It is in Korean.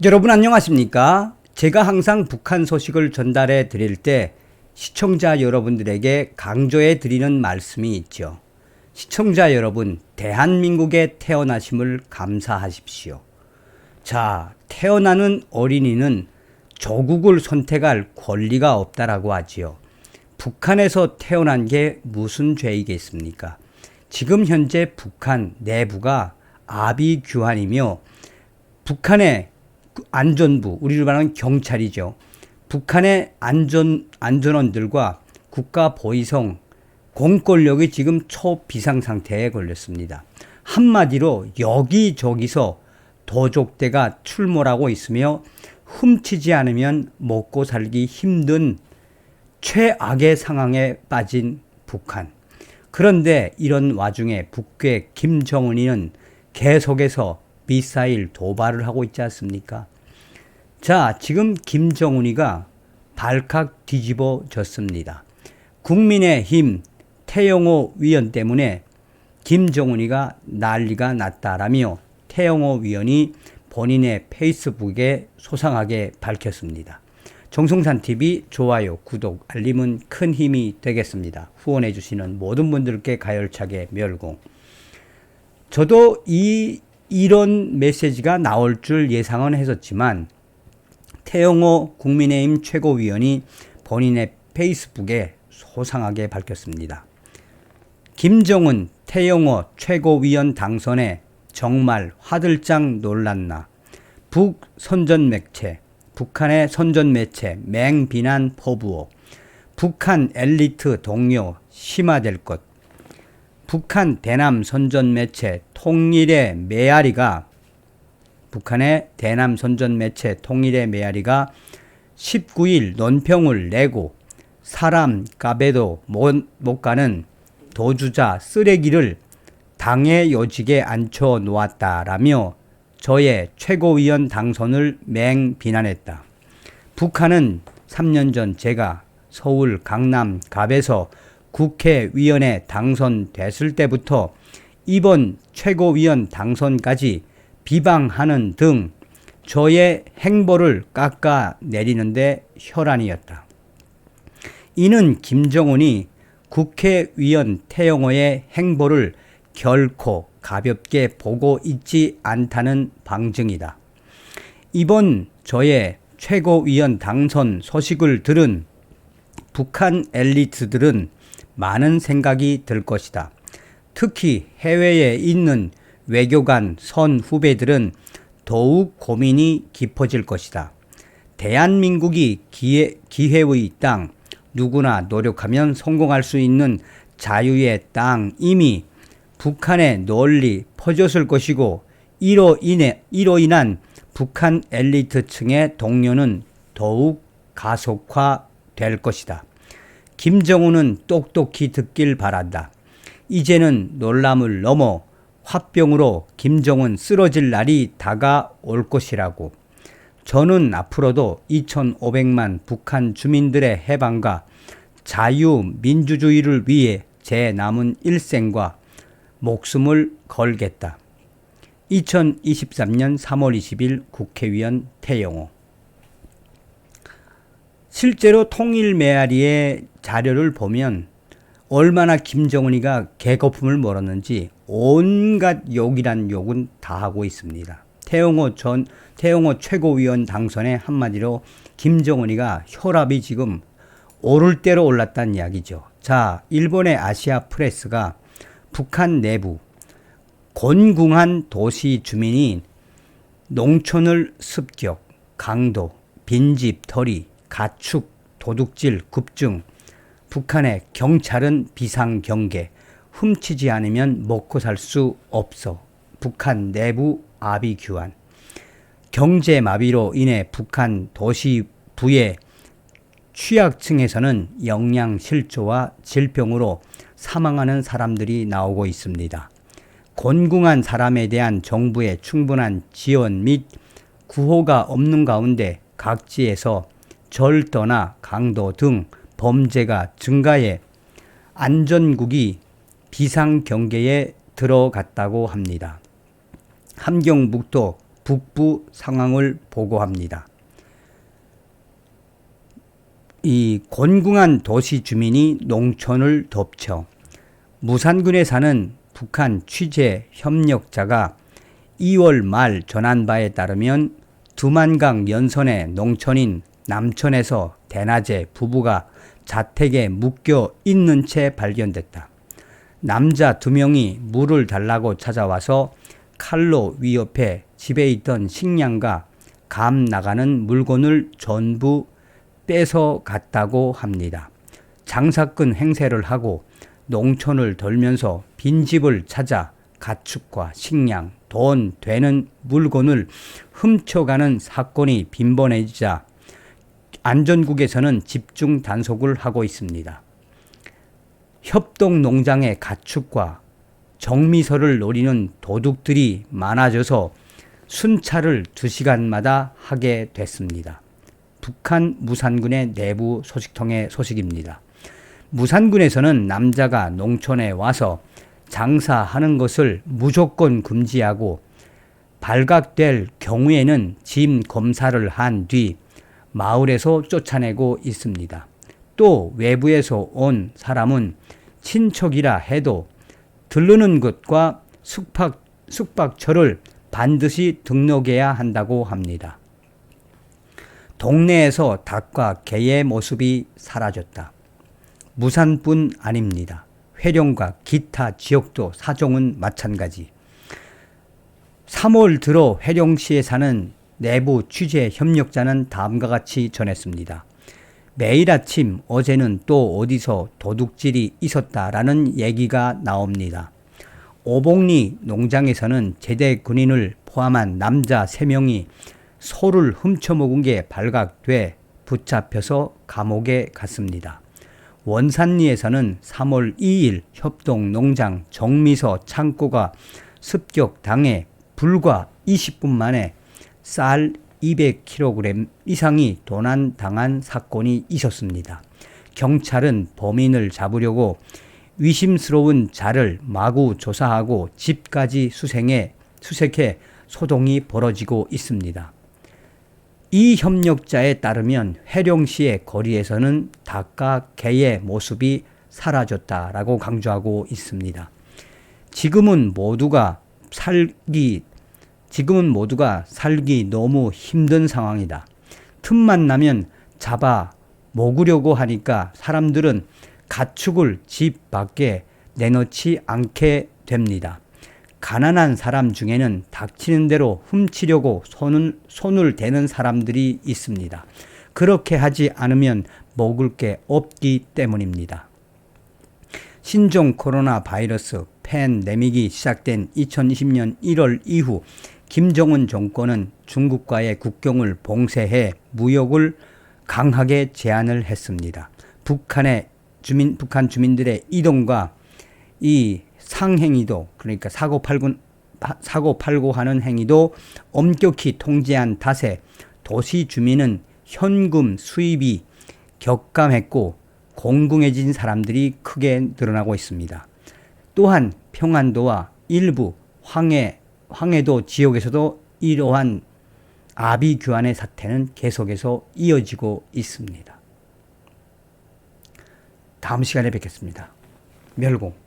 여러분 안녕하십니까? 제가 항상 북한 소식을 전달해 드릴 때 시청자 여러분들에게 강조해 드리는 말씀이 있죠. 시청자 여러분, 대한민국에 태어나심을 감사하십시오. 자, 태어나는 어린이는 조국을 선택할 권리가 없다라고 하지요. 북한에서 태어난 게 무슨 죄이겠습니까? 지금 현재 북한 내부가 아비규환이며 북한의 안전부, 우리로 말하는 경찰이죠. 북한의 안전원들과 국가보위성 공권력이 지금 초비상 상태에 걸렸습니다. 한마디로 여기저기서 도적대가 출몰하고 있으며 훔치지 않으면 먹고 살기 힘든 최악의 상황에 빠진 북한. 그런데 이런 와중에 북괴 김정은이는 계속해서 미사일 도발을 하고 있지 않습니까? 자, 지금 김정은이가 발칵 뒤집어졌습니다. 국민의힘 태영호 위원 때문에 김정은이가 난리가 났다라며 태영호 위원이 본인의 페이스북에 소상하게 밝혔습니다. 정성산TV 좋아요, 구독, 알림은 큰 힘이 되겠습니다. 후원해 주시는 모든 분들께 가열차게 멸공. 저도 이런 메시지가 나올 줄 예상은 했었지만 태영호 국민의힘 최고위원이 본인의 페이스북에 소상하게 밝혔습니다. 김정은 태영호 최고위원 당선에 정말 화들짝 놀랐나. 북한의 선전매체 맹비난 포부호. 북한 엘리트 동요 심화될 것. 북한 대남 선전매체 통일의 메아리가 북한의 대남 선전매체 통일의 메아리가 19일 논평을 내고 사람 값에도 못 가는 도주자 쓰레기를 당의 요직에 앉혀 놓았다라며 저의 최고위원 당선을 맹비난했다. 북한은 3년 전 제가 서울 강남 갑에서 국회의원에 당선됐을 때부터 이번 최고위원 당선까지 비방하는 등 저의 행보를 깎아내리는데 혈안이었다. 이는 김정은이 국회의원 태영호의 행보를 결코 가볍게 보고 있지 않다는 방증이다. 이번 저의 최고위원 당선 소식을 들은 북한 엘리트들은 많은 생각이 들 것이다. 특히 해외에 있는 외교관 선 후배들은 더욱 고민이 깊어질 것이다. 대한민국이 기회의 땅, 누구나 노력하면 성공할 수 있는 자유의 땅 이미 북한에 널리 퍼졌을 것이고 이로 인한 북한 엘리트층의 동요는 더욱 가속화될 것이다. 김정은은 똑똑히 듣길 바란다. 이제는 놀람을 넘어 화병으로 김정은 쓰러질 날이 다가올 것이라고. 저는 앞으로도 2,500만 북한 주민들의 해방과 자유민주주의를 위해 제 남은 일생과 목숨을 걸겠다. 2023년 3월 20일 국회의원 태영호. 실제로 통일 메아리의 자료를 보면 얼마나 김정은이가 개거품을 몰았는지 온갖 욕이란 욕은 다 하고 있습니다. 태영호 최고위원 당선에 한마디로 김정은이가 혈압이 지금 오를 대로 올랐다는 이야기죠. 자, 일본의 아시아 프레스가 북한 내부 곤궁한 도시 주민이 농촌을 습격, 강도, 빈집 털이, 가축, 도둑질 급증, 북한의 경찰은 비상경계, 훔치지 않으면 먹고 살 수 없어, 북한 내부 아비규환, 경제마비로 인해 북한 도시부의 취약층에서는 영양실조와 질병으로 사망하는 사람들이 나오고 있습니다. 곤궁한 사람에 대한 정부의 충분한 지원 및 구호가 없는 가운데 각지에서 절도나 강도 등 범죄가 증가해 안전국이 비상경계에 들어갔다고 합니다. 함경북도 북부 상황을 보고합니다. 이 곤궁한 도시 주민이 농촌을 덮쳐 무산군에 사는 북한 취재 협력자가 2월 말 전한 바에 따르면 두만강 연선의 농촌인 남천에서 대낮에 부부가 자택에 묶여 있는 채 발견됐다. 남자 2명이 물을 달라고 찾아와서 칼로 위협해 집에 있던 식량과 감 나가는 물건을 전부 뺏어 갔다고 합니다. 장사꾼 행세를 하고 농촌을 돌면서 빈집을 찾아 가축과 식량, 돈 되는 물건을 훔쳐가는 사건이 빈번해지자 안전국에서는 집중 단속을 하고 있습니다. 협동 농장의 가축과 정미소를 노리는 도둑들이 많아져서 순찰을 2시간마다 하게 됐습니다. 북한 무산군의 내부 소식통의 소식입니다. 무산군에서는 남자가 농촌에 와서 장사하는 것을 무조건 금지하고 발각될 경우에는 짐 검사를 한 뒤 마을에서 쫓아내고 있습니다. 또 외부에서 온 사람은 친척이라 해도 들르는 것과 숙박처를 반드시 등록해야 한다고 합니다. 동네에서 닭과 개의 모습이 사라졌다. 무산뿐 아닙니다. 회령과 기타 지역도 사정은 마찬가지. 3월 들어 회령시에 사는 내부 취재 협력자는 다음과 같이 전했습니다. 매일 아침 어제는 또 어디서 도둑질이 있었다라는 얘기가 나옵니다. 오봉리 농장에서는 제대 군인을 포함한 남자 3명이 소를 훔쳐먹은 게 발각돼 붙잡혀서 감옥에 갔습니다. 원산리에서는 3월 2일 협동농장 정미소 창고가 습격당해 불과 20분 만에 쌀 200kg 이상이 도난당한 사건이 있었습니다. 경찰은 범인을 잡으려고 의심스러운 자를 마구 조사하고 집까지 수색해 소동이 벌어지고 있습니다. 이 협력자에 따르면 회령시의 거리에서는 닭과 개의 모습이 사라졌다라고 강조하고 있습니다. 지금은 모두가 살기 너무 힘든 상황이다. 틈만 나면 잡아 먹으려고 하니까 사람들은 가축을 집 밖에 내놓지 않게 됩니다. 가난한 사람 중에는 닥치는 대로 훔치려고 손을 대는 사람들이 있습니다. 그렇게 하지 않으면 먹을 게 없기 때문입니다. 신종 코로나 바이러스 팬데믹이 시작된 2020년 1월 이후 김정은 정권은 중국과의 국경을 봉쇄해 무역을 강하게 제한을 했습니다. 북한 주민들의 이동과 이 상행위도, 그러니까 사고 팔고 하는 행위도 엄격히 통제한 탓에 도시 주민은 현금 수입이 격감했고 공공해진 사람들이 크게 늘어나고 있습니다. 또한 평안도와 일부 황해도 지역에서도 이러한 아비규환의 사태는 계속해서 이어지고 있습니다. 다음 시간에 뵙겠습니다. 멸공.